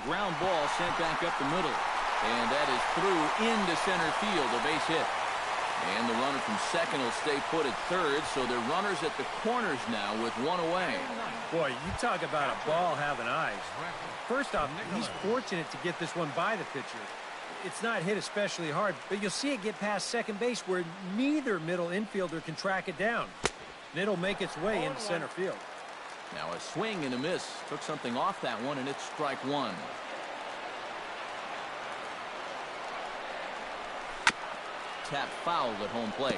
ground ball sent back up the middle. And that is through into center field, a base hit. And the runner from second will stay put at third, so they're runners at the corners now with one away. Boy, you talk about a ball having eyes. First off, he's fortunate to get this one by the pitcher. It's not hit especially hard, but you'll see it get past second base where neither middle infielder can track it down. And it'll make its way into center field. Now a swing and a miss. Took something off that one, and it's strike one. Tap foul at home plate.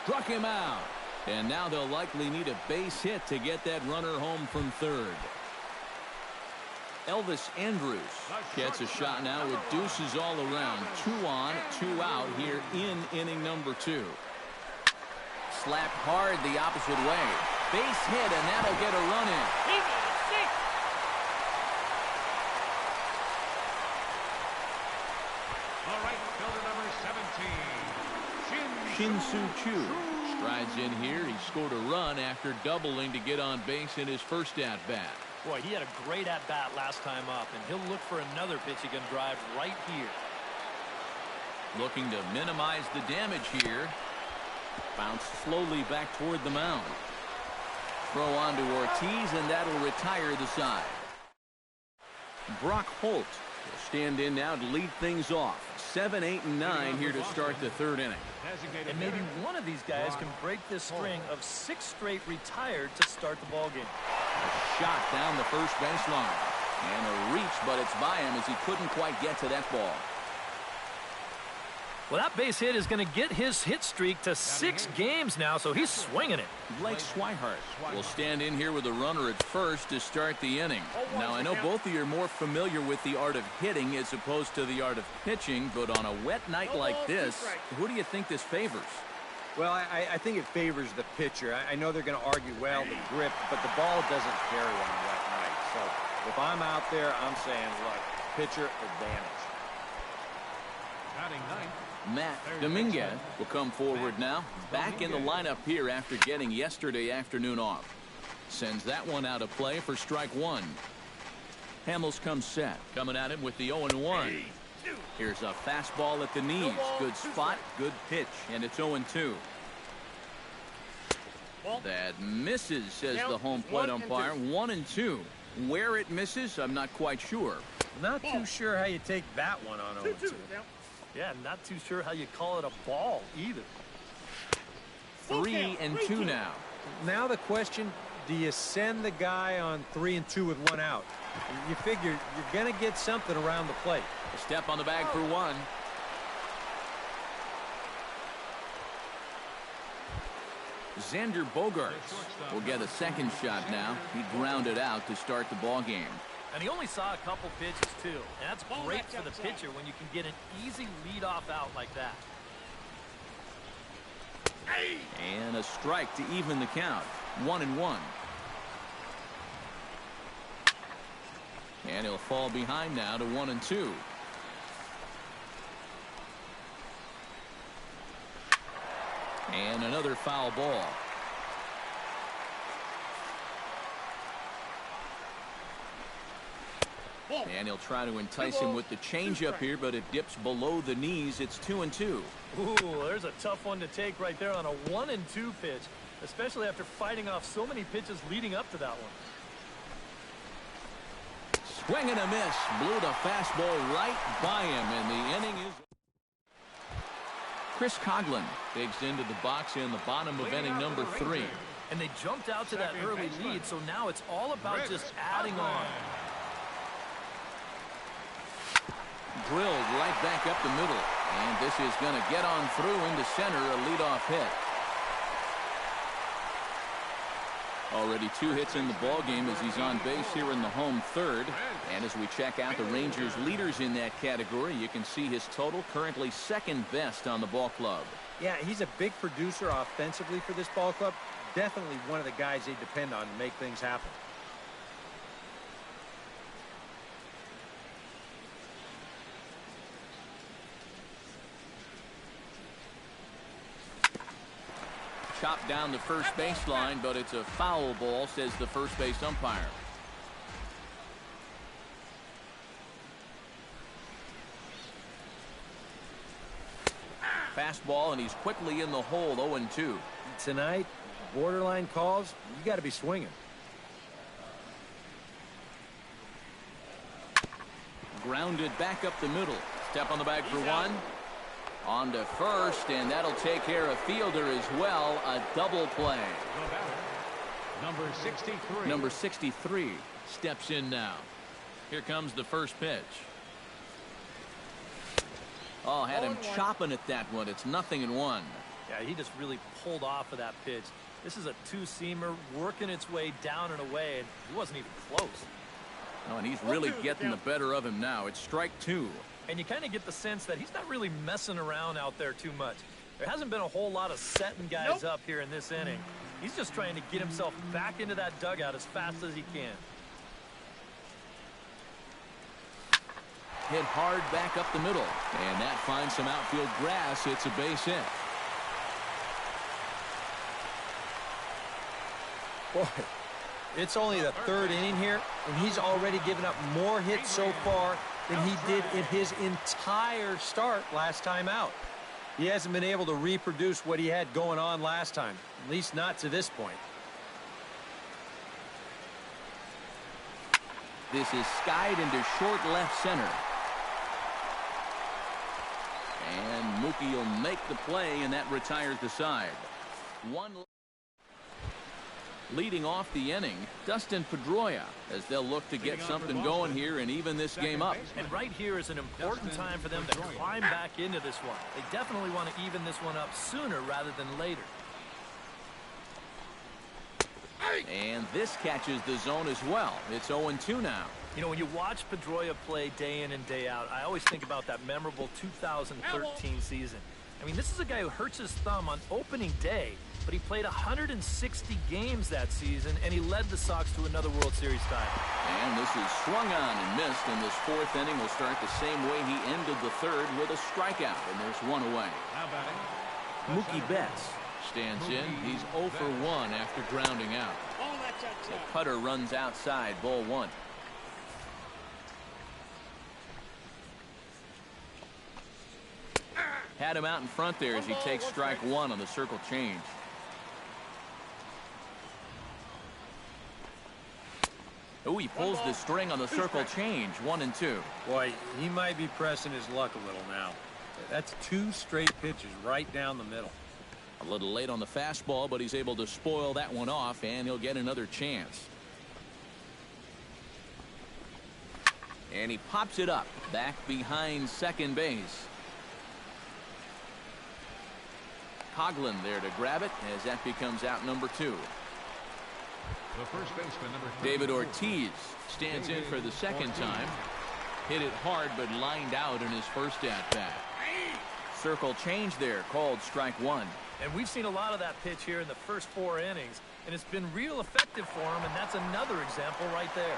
Struck him out. And now they'll likely need a base hit to get that runner home from third. Elvis Andrus gets a shot now with deuces all around. 2 on, 2 out here in inning number 2. Slapped hard the opposite way. Base hit, and that'll get a run in. All right, fielder number 17, Shin-Soo Choo strides in here. He scored a run after doubling to get on base in his first at-bat. Boy, he had a great at-bat last time up, and he'll look for another pitch he can drive right here. Looking to minimize the damage here. Bounce slowly back toward the mound. Throw on to Ortiz, and that'll retire the side. Brock Holt will stand in now to lead things off. 7, 8, and 9 here to start the third inning. And maybe one of these guys can break this string of 6 straight retired to start the ball game. A shot down the first baseline. And a reach, but it's by him as he couldn't quite get to that ball. Well, that base hit is going to get his hit streak to 6 games now, so he's swinging it. Blake Swihart will stand in here with a runner at first to start the inning. Now, I know both of you are more familiar with the art of hitting as opposed to the art of pitching, but on a wet night like this, who do you think this favors? Well, I think it favors the pitcher. I know they're going to argue, well, the grip, but the ball doesn't carry on a wet night. So if I'm out there, I'm saying, look, pitcher advantage. batting ninth. Matt Dominguez will come forward now. Back in the lineup here after getting yesterday afternoon off. Sends that one out of play for strike one. Hamels comes set. Coming at him with the 0-1. Here's a fastball at the knees. Good spot, good pitch, and it's 0-2. That misses, says the home plate umpire. 1-2. Where it misses, I'm not quite sure. Not too sure how you take that one on 0-2. Yeah, not too sure how you call it a ball either. 3-2 now. Now the question, do you send the guy on 3-2 with 1 out? You figure you're going to get something around the plate. A step on the bag for 1. Xander Bogaerts will get a second shot now. He grounded out to start the ball game. And he only saw a couple pitches, too. And that's great for the pitcher when you can get an easy leadoff out like that. And a strike to even the count. 1-1. And he'll fall behind now to 1-2. And another foul ball. And he'll try to entice him with the changeup here, but it dips below the knees. It's 2-2. Ooh, there's a tough one to take right there on a 1-2 pitch, especially after fighting off so many pitches leading up to that one. Swing and a miss. Blew the fastball right by him, and the inning is... Chris Coghlan digs into the box in the bottom of inning number 3. And they jumped out to that early lead, so now it's all about just adding on. Drilled right back up the middle. And this is going to get on through into center, a leadoff hit. Already 2 hits in the ball game as he's on base here in the home third. And as we check out the Rangers leaders in that category, you can see his total currently second best on the ball club. Yeah, he's a big producer offensively for this ball club. Definitely one of the guys they depend on to make things happen. Chopped down the first baseline, but it's a foul ball, says the first base umpire. Fastball, and he's quickly in the hole, 0-2. Tonight, borderline calls, you got to be swinging. Grounded back up the middle. Step on the bag for one. On to first, and that'll take care of fielder as well. A double play. Number 63. Number 63 steps in now. Here comes the first pitch. Oh, had him chopping at that one. It's 0-1. Yeah, he just really pulled off of that pitch. This is a two-seamer working its way down and away, and he wasn't even close. Oh, and he's really getting the better of him now. It's strike two. And you kind of get the sense that he's not really messing around out there too much. There hasn't been a whole lot of setting guys up here in this inning. He's just trying to get himself back into that dugout as fast as he can. Hit hard back up the middle, and that finds some outfield grass. It's a base hit. Boy, it's only the third inning here, and he's already given up more hits so far than he did in his entire start last time out. He hasn't been able to reproduce what he had going on last time, at least not to this point. This is skied into short left center. And Mookie will make the play, and that retires the side. Leading off the inning, Dustin Pedroia, as they'll look to get something going here and even this game up. And right here is an important time for them to climb back into this one. They definitely want to even this one up sooner rather than later. And this catches the zone as well. It's 0-2 now. You know, when you watch Pedroia play day in and day out, I always think about that memorable 2013 season. I mean, this is a guy who hurts his thumb on opening day, but he played 160 games that season, and he led the Sox to another World Series title. And this is swung on and missed, and this fourth inning will start the same way he ended the third with a strikeout, and there's one away. How about it? Mookie Betts stands in. He's 0 for 1 after grounding out. The cutter runs outside, ball one. Had him out in front there as he takes strike one on the circle change. Oh, he pulls the string on the circle change. 1-2. Boy, he might be pressing his luck a little now. That's two straight pitches right down the middle. A little late on the fastball, but he's able to spoil that one off, and he'll get another chance. And he pops it up back behind second base. Coughlin there to grab it as that becomes out number 2. The first baseman, number 34. David Ortiz stands in for the second time. Hit it hard, but lined out in his first at-bat. Circle change there, called strike one. And we've seen a lot of that pitch here in the first 4 innings, and it's been real effective for him, and that's another example right there.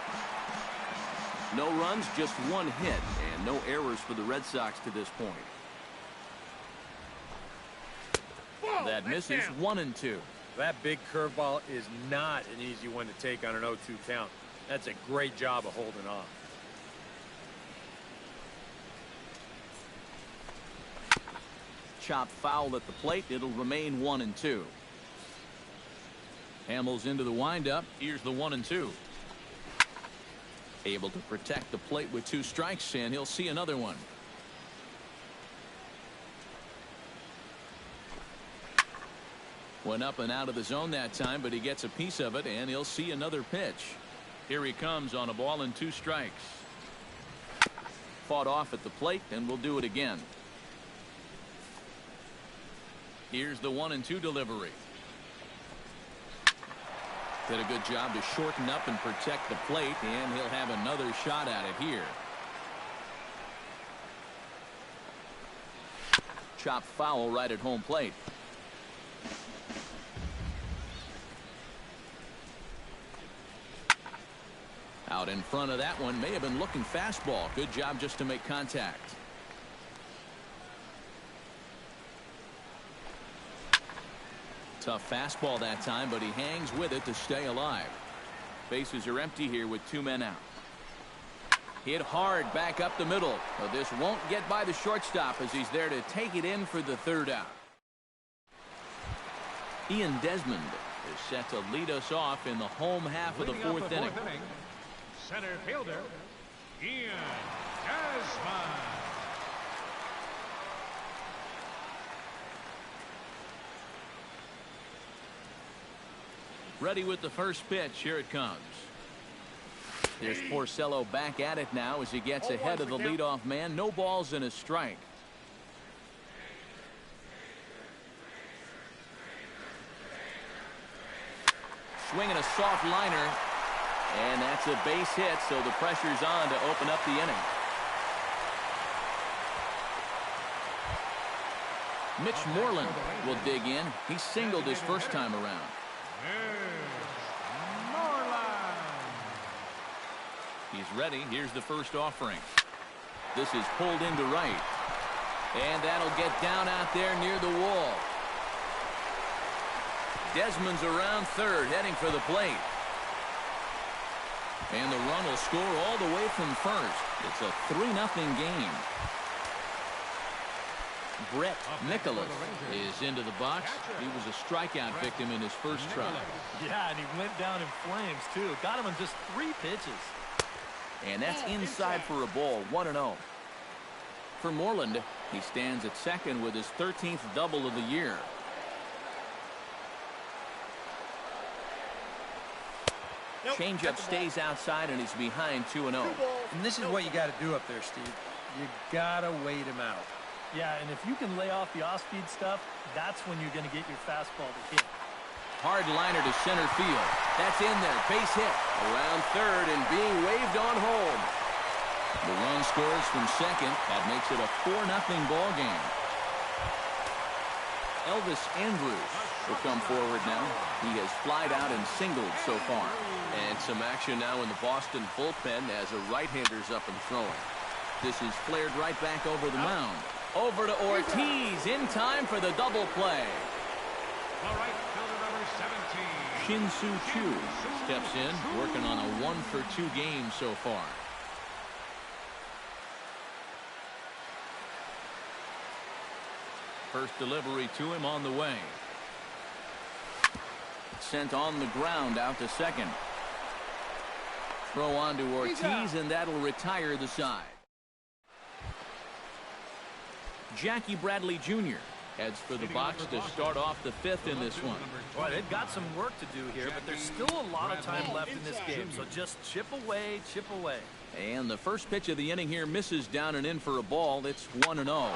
No runs, just 1 hit, and no errors for the Red Sox to this point. That misses. 1-2. That big curveball is not an easy one to take on an 0-2 count. That's a great job of holding off. Chop foul at the plate. It'll remain 1-2. Hamels into the windup. Here's the 1-2. Able to protect the plate with 2 strikes, and he'll see another one. Went up and out of the zone that time, but he gets a piece of it, and he'll see another pitch. Here he comes on a ball and 2 strikes. Fought off at the plate, and will do it again. Here's the 1-2 delivery. Did a good job to shorten up and protect the plate, and he'll have another shot at it here. Chop foul right at home plate. Out in front of that one, may have been looking fastball. Good job just to make contact. Tough fastball that time, but he hangs with it to stay alive. Bases are empty here with 2 men out. Hit hard back up the middle. But this won't get by the shortstop as he's there to take it in for the 3rd out. Ian Desmond is set to lead us off in the home half of the 4th inning. Center fielder, Ian Desmond. Ready with the first pitch. Here it comes. There's Porcello back at it now as he gets ahead of the leadoff man. No balls and a strike. Swinging a soft liner. And that's a base hit, so the pressure's on to open up the inning. Mitch Moreland will dig in. He singled his first time around. He's ready. Here's the first offering. This is pulled into right. And that'll get down out there near the wall. Desmond's around third, heading for the plate. And the run will score all the way from first. It's a 3-0 game. Brett Nicholas is into the box. He was a strikeout victim in his first try. Yeah, and he went down in flames, too. Got him in just 3 pitches. And that's inside for a ball, 1-0. For Moreland, he stands at second with his 13th double of the year. Changeup stays outside, and he's behind 2-0. And this is what you got to do up there, Steve. You got to wait him out. Yeah, and if you can lay off the off-speed stuff, that's when you're going to get your fastball to hit. Hard liner to center field. That's in there. Base hit. Around third and being waved on home. The run scores from second. That makes it a 4-0 ball game. Elvis Andrus will come forward now. He has flied out and singled so far. And some action now in the Boston bullpen as a right-hander's up and throwing. This is flared right back over the mound. Over to Ortiz in time for the double play. All right, fielder number 17. Shin-Soo Choo steps in, working on a 1-for-2 game so far. First delivery to him on the way. Sent on the ground out to second. Throw on to Ortiz, and that'll retire the side. Jackie Bradley Jr. heads for the box to start off the 5th in this one. Boy, they've got some work to do here, but there's still a lot of time left in this game, so just chip away, chip away. And the first pitch of the inning here misses down and in for a ball. It's 1-0.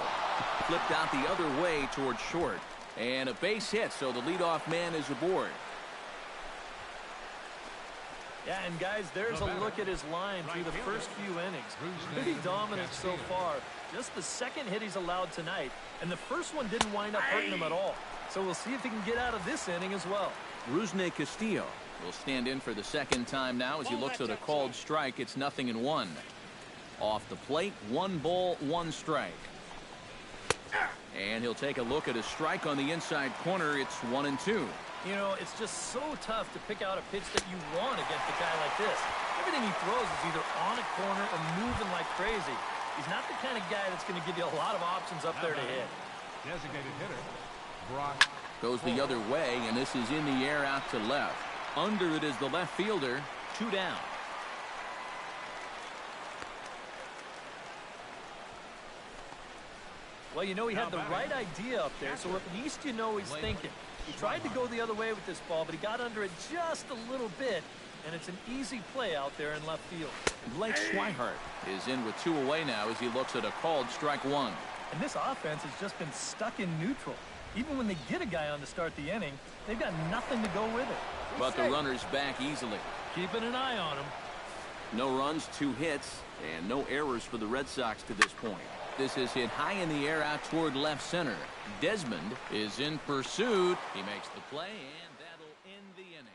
Flipped out the other way towards short. And a base hit, so the leadoff man is aboard. Yeah, and guys, there's a look at his line through the first few innings. Pretty dominant so far. Just the second hit he's allowed tonight, and the first one didn't wind up hurting him at all. So we'll see if he can get out of this inning as well. Rusney Castillo will stand in for the second time now as he looks at a called strike. It's 0-1. Off the plate, 1 ball, 1 strike. And he'll take a look at a strike on the inside corner. It's 1-2. You know, it's just so tough to pick out a pitch that you want against a guy like this. Everything he throws is either on a corner or moving like crazy. He's not the kind of guy that's going to give you a lot of options up there to hit. Designated hitter, Brock. Goes the other way, and this is in the air out to left. Under it is the left fielder. 2 down. Well, you know, he had the right idea up there, so at least you know he's thinking. He tried to go the other way with this ball, but he got under it just a little bit, and it's an easy play out there in left field. Blake Swihart is in with 2 away now as he looks at a called strike 1. And this offense has just been stuck in neutral. Even when they get a guy on to start the inning, they've got nothing to go with it. But the runner's back easily. Keeping an eye on him. No runs, 2 hits, and no errors for the Red Sox to this point. This is hit high in the air out toward left center. Desmond is in pursuit. He makes the play, and that'll end the inning.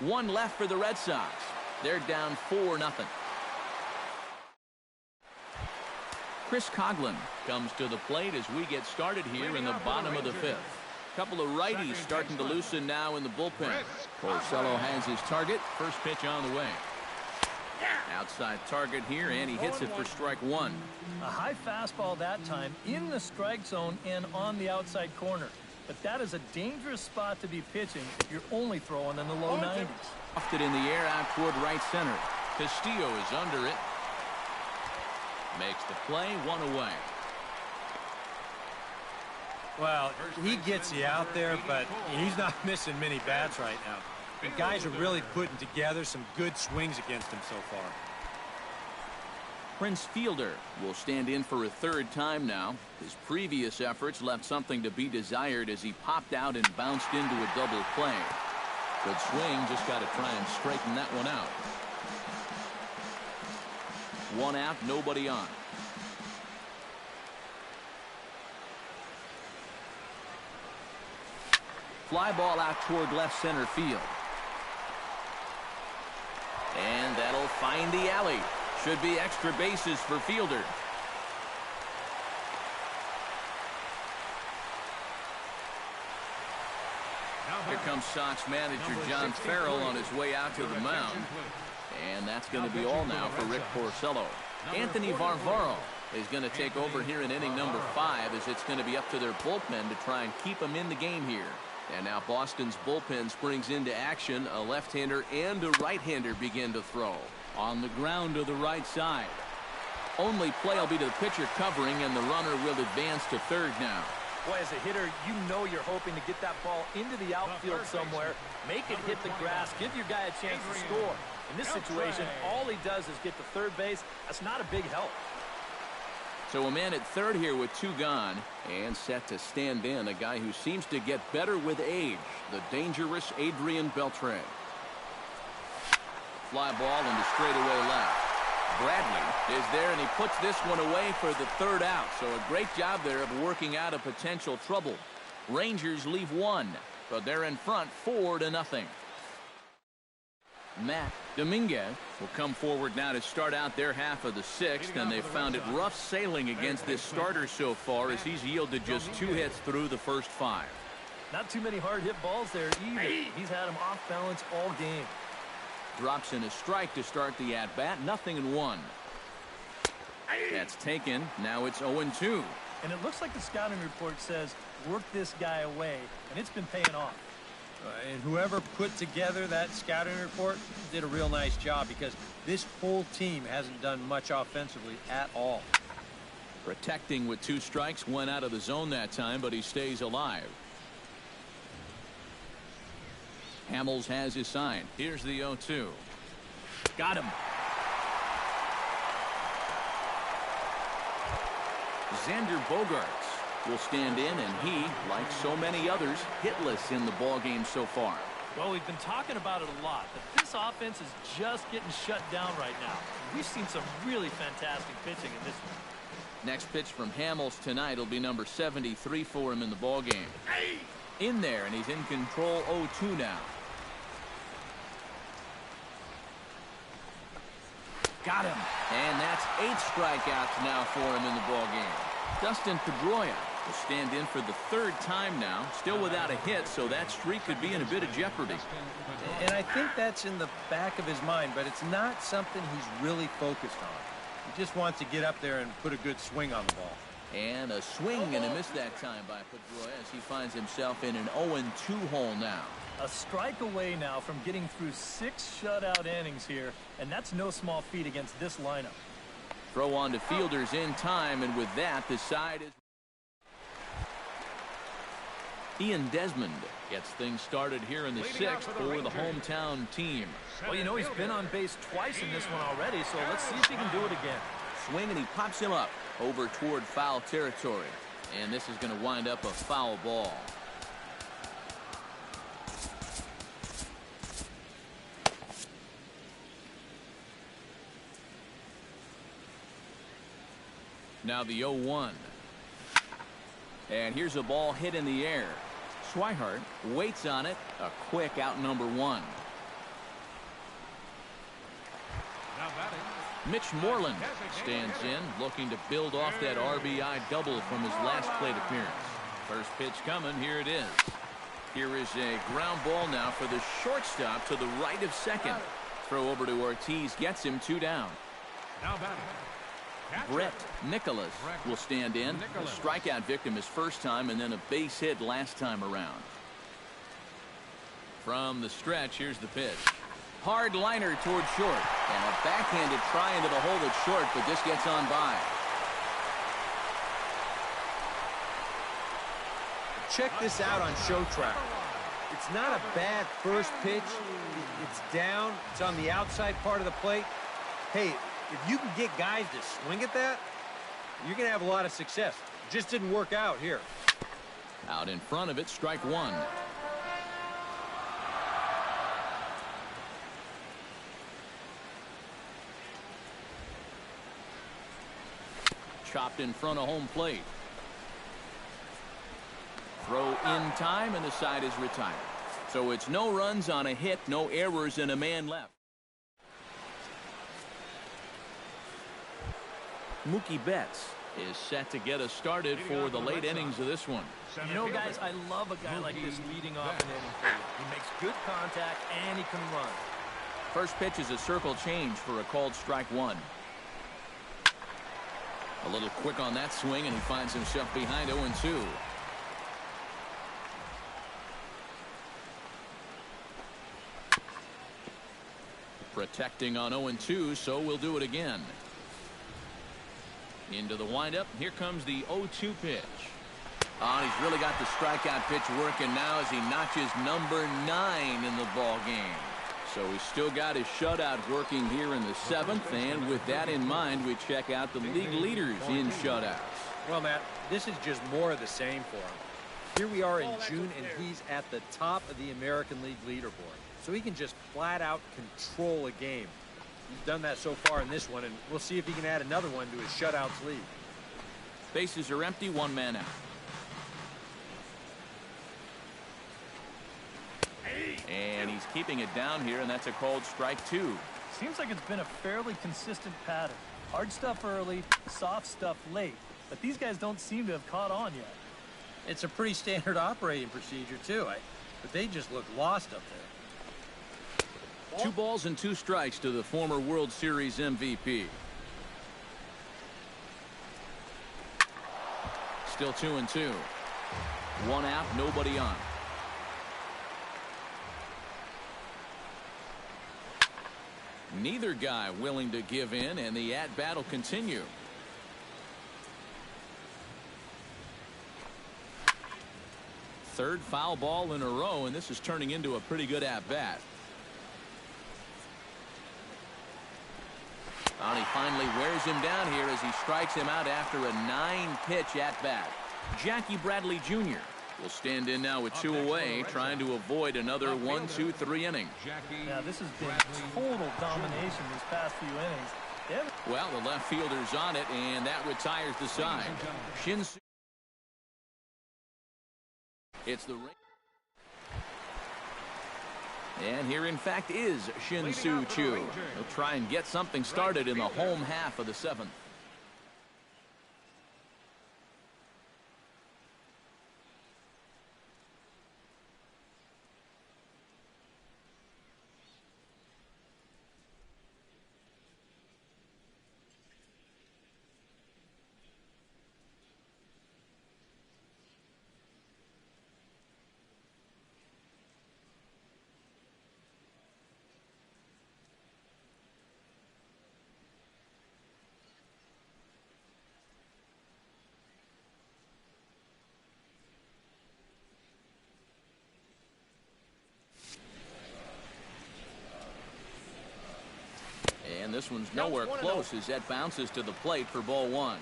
One left for the Red Sox. They're down 4-0. Chris Coughlin comes to the plate as we get started here in the bottom of the fifth. Couple of righties starting to loosen now in the bullpen. Porcello has his target. First pitch on the way. Outside target here, and he hits it for strike one. A high fastball that time in the strike zone and on the outside corner. But that is a dangerous spot to be pitching if you're only throwing in the low 90s. Lofted in the air out toward right center. Castillo is under it. Makes the play, one away. Well, he gets you out there, but he's not missing many bats right now. The guys are really putting together some good swings against him so far. Prince Fielder will stand in for a third time now. His previous efforts left something to be desired as he popped out and bounced into a double play. Good swing, just got to try and straighten that one out. One out, nobody on. Fly ball out toward left center field. And that'll find the alley. Should be extra bases for Fielder. Here comes Sox manager John Farrell on his way out to the mound. And that's going to be all now for Rick Porcello. Anthony Varvaro is going to take over here in inning number 5 as it's going to be up to their bullpen to try and keep them in the game here. And now Boston's bullpen springs into action. A left-hander and a right-hander begin to throw. On the ground to the right side. Only play will be to the pitcher covering, and the runner will advance to third now. Boy, as a hitter, you know you're hoping to get that ball into the outfield somewhere, make it hit the grass, give your guy a chance to score. In this situation, all he does is get to third base. That's not a big help. So a man at third here with 2 gone, and set to stand in, a guy who seems to get better with age, the dangerous Adrian Beltre. Fly ball into straightaway left. Bradley is there, and he puts this one away for the third out. So a great job there of working out a potential trouble. Rangers leave 1, but they're in front 4-0. Matt Dominguez will come forward now to start out their half of the 6th, and they've found it rough sailing against this starter so far as he's yielded just 2 hits through the first 5. Not too many hard hit balls there either. He's had them off balance all game. Drops in a strike to start the at-bat. 0-1. That's taken. Now it's 0-2. And it looks like the scouting report says work this guy away, and it's been paying off. And whoever put together that scouting report did a real nice job, because this whole team hasn't done much offensively at all. Protecting with 2 strikes, went out of the zone that time, but he stays alive. Hamels has his sign. Here's the 0-2. Got him. Xander Bogaerts will stand in, and he, like so many others, hitless in the ballgame so far. Well, we've been talking about it a lot, but this offense is just getting shut down right now. We've seen some really fantastic pitching in this one. Next pitch from Hamels tonight will be number 73 for him in the ballgame. In there, and he's in control. 0-2 now. Got him. And that's 8 strikeouts now for him in the ballgame. Dustin Pedroia will stand in for the 3rd time now, still without a hit, so that streak could be in a bit of jeopardy. And I think that's in the back of his mind, but it's not something he's really focused on. He just wants to get up there and put a good swing on the ball. And a swing and a miss that time by Pedroia as he finds himself in an 0-2 hole now. A strike away now from getting through 6 shutout innings here, and that's no small feat against this lineup. Throw on to Fielders in time, and with that, the side is... Ian Desmond gets things started here in the 6th for the hometown team. Well, you know, he's been on base twice in this one already, so let's see if he can do it again. Swing, and he pops him up over toward foul territory. And this is going to wind up a foul ball. Now the 0-1. And here's a ball hit in the air. Swihart waits on it. A quick out number 1. Mitch Moreland stands in, looking to build off that RBI double from his last plate appearance. First pitch coming. Here it is. Here is a ground ball now for the shortstop to the right of second. Throw over to Ortiz gets him 2 down. Now batting. Brett Nicholas will stand in. A strikeout victim his first time and then a base hit last time around. From the stretch, here's the pitch. Hard liner toward short. And a backhanded try into the hole at short, but this gets on by. Check this out on Show Track. It's not a bad first pitch. It's down. It's on the outside part of the plate. Hey, if you can get guys to swing at that, you're going to have a lot of success. Just didn't work out here. Out in front of it, strike 1. Chopped in front of home plate. Throw in time, and the side is retired. So it's no runs on a hit, no errors, and a man left. Mookie Betts is set to get us started for the late innings of this one. You know, guys, I love a guy like this leading off an inning for you. He makes good contact, and he can run. First pitch is a circle change for a called strike 1. A little quick on that swing, and he finds himself behind 0-2. Protecting on 0-2, so we'll do it again. Into the windup. Here comes the 0-2 pitch. And he's really got the strikeout pitch working now as he notches number 9 in the ball game. So he's still got his shutout working here in the 7th, and with that in mind, we check out the league leaders in shutouts. Well, Matt, this is just more of the same for him. Here we are in June, and he's at the top of the American League leaderboard. So he can just flat out control a game. He's done that so far in this one, and we'll see if he can add another one to his shutouts lead. Bases are empty, 1 man out. And he's keeping it down here, and that's a called strike 2. Seems like it's been a fairly consistent pattern. Hard stuff early, soft stuff late. But these guys don't seem to have caught on yet. It's a pretty standard operating procedure, too. But they just look lost up there. 2 balls and 2 strikes to the former World Series MVP. Still 2-2. 1 out, nobody on. Neither guy willing to give in, and the at-bat will continue. Third foul ball in a row, and this is turning into a pretty good at-bat. And he finally wears him down here as he strikes him out after a 9-pitch at-bat. Jackie Bradley Jr. will stand in now with 2 away, trying to avoid another 1-2-3 inning. Yeah, this has been total domination these past few innings. Well, the left fielder's on it, and that retires the side. Shin-Soo. It's the ring. And here, in fact, is Shin-Soo Choo. He'll try and get something started in the home half of the 7th. And this one's nowhere close as that bounces to the plate for ball 1.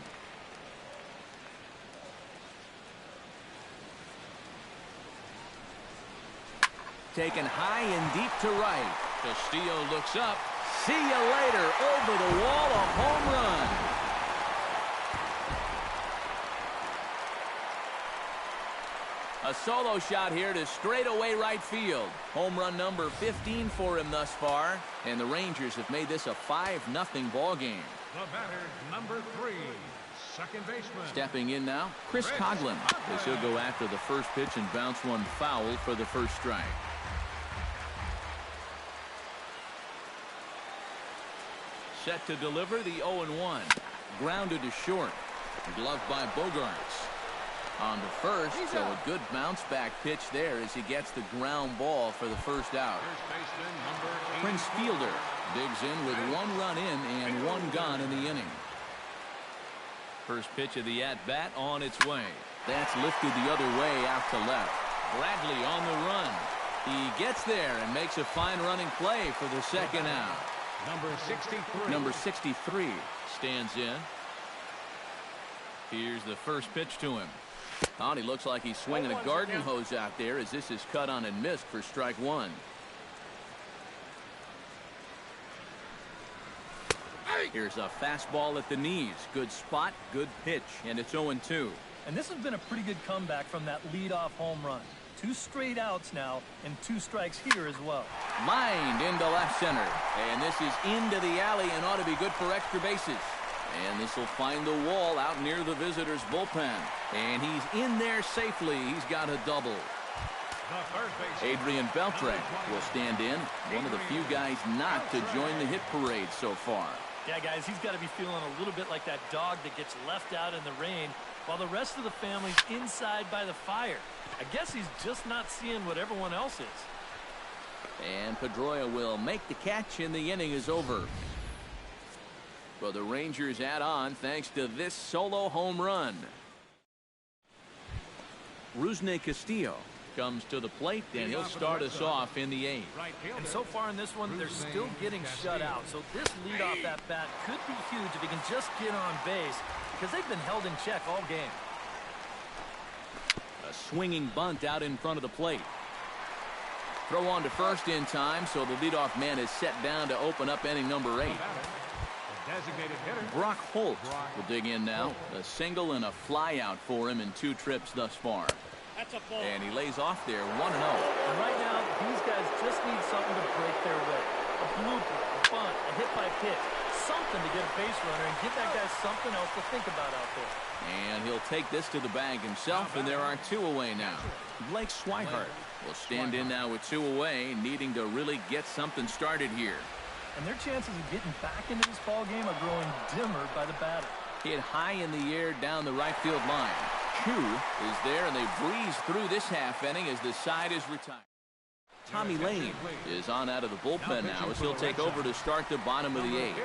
Taken high and deep to right. Castillo looks up. See you later. Over the wall, a home run. A solo shot here to straightaway right field. Home run number 15 for him thus far. And the Rangers have made this a 5-0 ball game. The batter, number 3, second baseman. Stepping in now, Chris Coughlin, as he'll go after the first pitch and bounce one foul for the first strike. Set to deliver the 0-1. Grounded to short. Gloved by Bogarts. On to first, so a good bounce back pitch there as he gets the ground ball for the first out. Prince Fielder digs in with 1 run in and 1 gone in the inning. First pitch of the at-bat on its way. That's lifted the other way out to left. Bradley on the run. He gets there and makes a fine running play for the second out. Number 63 stands in. Here's the first pitch to him. Oh, and he looks like he's swinging a garden hose out there as this is cut on and missed for strike 1. Here's a fastball at the knees. Good spot, good pitch, and it's 0-2. And this has been a pretty good comeback from that leadoff home run. 2 straight outs now and 2 strikes here as well. Lined into left center. And this is into the alley and ought to be good for extra bases. And this will find the wall out near the visitors' bullpen. And he's in there safely. He's got a double. Adrian Beltre will stand in. One of the few guys not to join the hit parade so far. Yeah, guys, he's got to be feeling a little bit like that dog that gets left out in the rain while the rest of the family's inside by the fire. I guess he's just not seeing what everyone else is. And Pedroia will make the catch and the inning is over. Well, the Rangers add on thanks to this solo home run. Rusney Castillo comes to the plate, and he'll start us off in the 8th. And so far in this one, they're still getting shut out. So this leadoff at bat could be huge if he can just get on base because they've been held in check all game. A swinging bunt out in front of the plate. Throw on to first in time, so the leadoff man is set down to open up inning number 8. Brock Holt will dig in now. A single and a fly out for him in 2 trips thus far. And he lays off there 1-0. And right now, these guys just need something to break their way. A blooper, a bunt, a hit by pitch. Something to get a base runner and give that guy something else to think about out there. And he'll take this to the bag himself, and there are 2 away now. Blake Swihart will stand in now with 2 away, needing to really get something started here. And their chances of getting back into this ball game are growing dimmer by the batter. Hit high in the air down the right field line. Chu is there, and they breeze through this half inning as the side is retired. Tommy Lane is on out of the bullpen now as he'll take over to start the bottom of the 8th.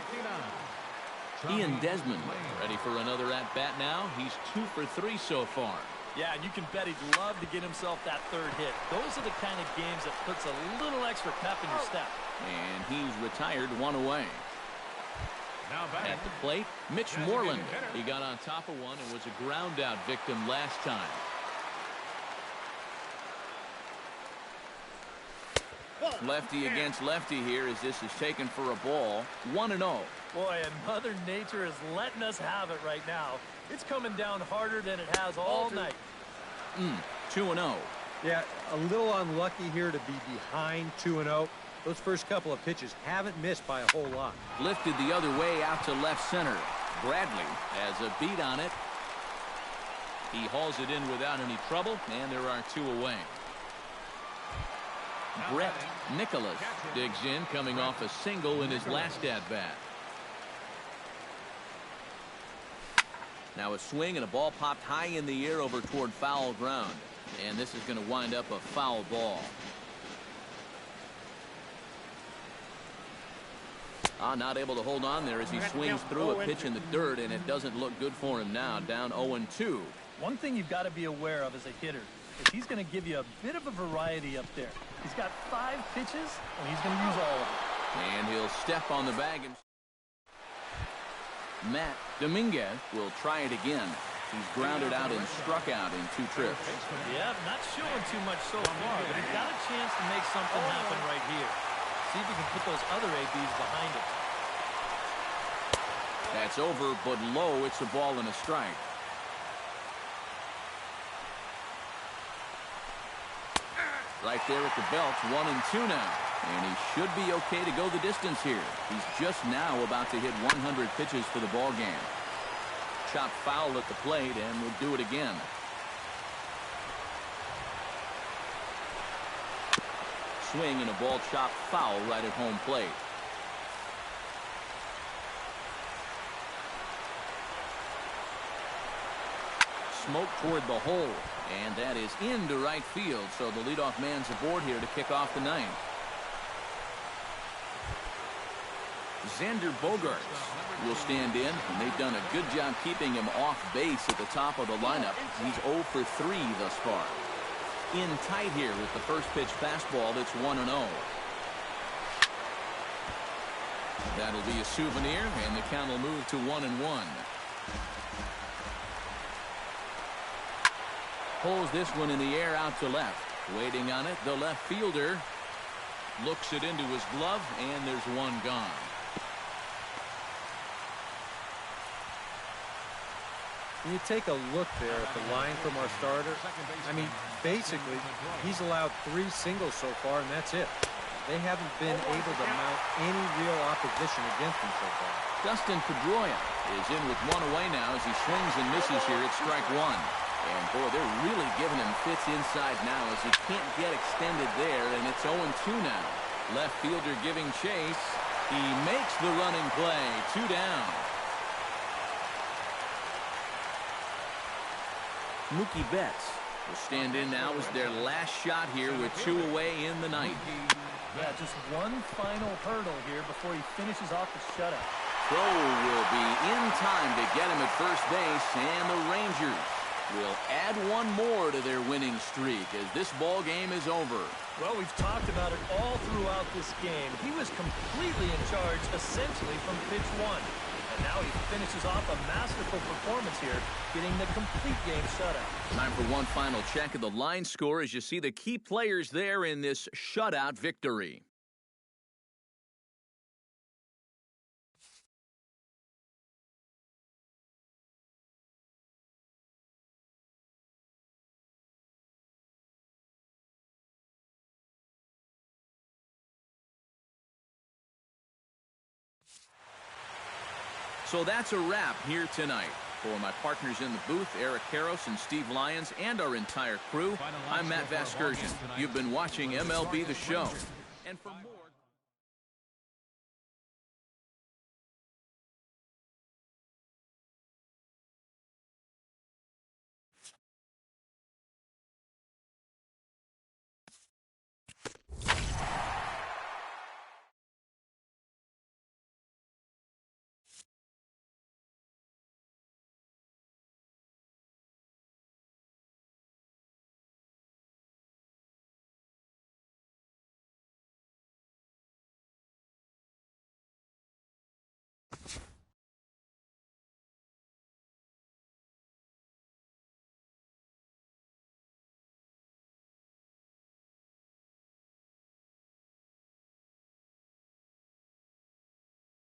Ian Desmond ready for another at-bat now. He's 2 for 3 so far. Yeah, and you can bet he'd love to get himself that 3rd hit. Those are the kind of games that puts a little extra pep in your step. And he's retired 1 away. At the plate, Mitch Moreland. He got on top of one and was a ground out victim last time. Lefty against lefty here as this is taken for a ball. 1-0. Boy, and Mother Nature is letting us have it right now. It's coming down harder than it has all night. 2-0. Yeah, a little unlucky here to be behind 2-0. Those first couple of pitches haven't missed by a whole lot. Lifted the other way out to left center. Bradley has a beat on it. He hauls it in without any trouble, and there are 2 away. Brett Nicholas digs in, coming off a single in his last at-bat. Now a swing and a ball popped high in the air over toward foul ground. And this is going to wind up a foul ball. Not able to hold on there as he swings through a pitch in the dirt, and it doesn't look good for him now. Down 0-2. One thing you've got to be aware of as a hitter is he's going to give you a bit of a variety up there. He's got 5 pitches, and he's going to use all of them. And he'll step on the bag. Matt Dominguez will try it again. He's grounded out and struck out in 2 trips. Yeah, not showing too much so far, but he's got a chance to make something happen right here. See if he can put those other ABs behind him. That's over, but low. It's a ball and a strike. Right there at the belt, 1-2 now. And he should be okay to go the distance here. He's just now about to hit 100 pitches for the ball game. Chopped foul at the plate, and we'll do it again. Swing and a ball chopped foul right at home plate. Smoke toward the hole, and that is into right field, so the leadoff man's aboard here to kick off the ninth. Xander Bogaerts will stand in, and they've done a good job keeping him off base at the top of the lineup. He's 0 for 3 thus far. In tight here with the first pitch fastball that's 1-0. That'll be a souvenir, and the count will move to 1-1. Pulls this one in the air out to left. Waiting on it, the left fielder looks it into his glove, and there's one gone. When you take a look there at the line from our starter, I mean, basically, he's allowed 3 singles so far, and that's it. They haven't been able to mount any real opposition against him so far. Dustin Pedroia is in with 1 away now as he swings and misses here at strike 1. And, boy, they're really giving him fits inside now as he can't get extended there, and it's 0-2 now. Left fielder giving chase. He makes the running play. 2 down. Mookie Betts will stand in now as their last shot here with 2 away in the ninth. Yeah, just one final hurdle here before he finishes off the shutout. Throw will be in time to get him at first base, and the Rangers will add 1 more to their winning streak as this ball game is over. Well, we've talked about it all throughout this game. He was completely in charge, essentially, from pitch 1. And now he finishes off a masterful performance here, getting the complete game shutout. Time for one final check of the line score as you see the key players there in this shutout victory. So that's a wrap here tonight. For my partners in the booth, Eric Karros and Steve Lyons, and our entire crew, I'm Matt Vasgersian. You've been watching MLB The Show. And for more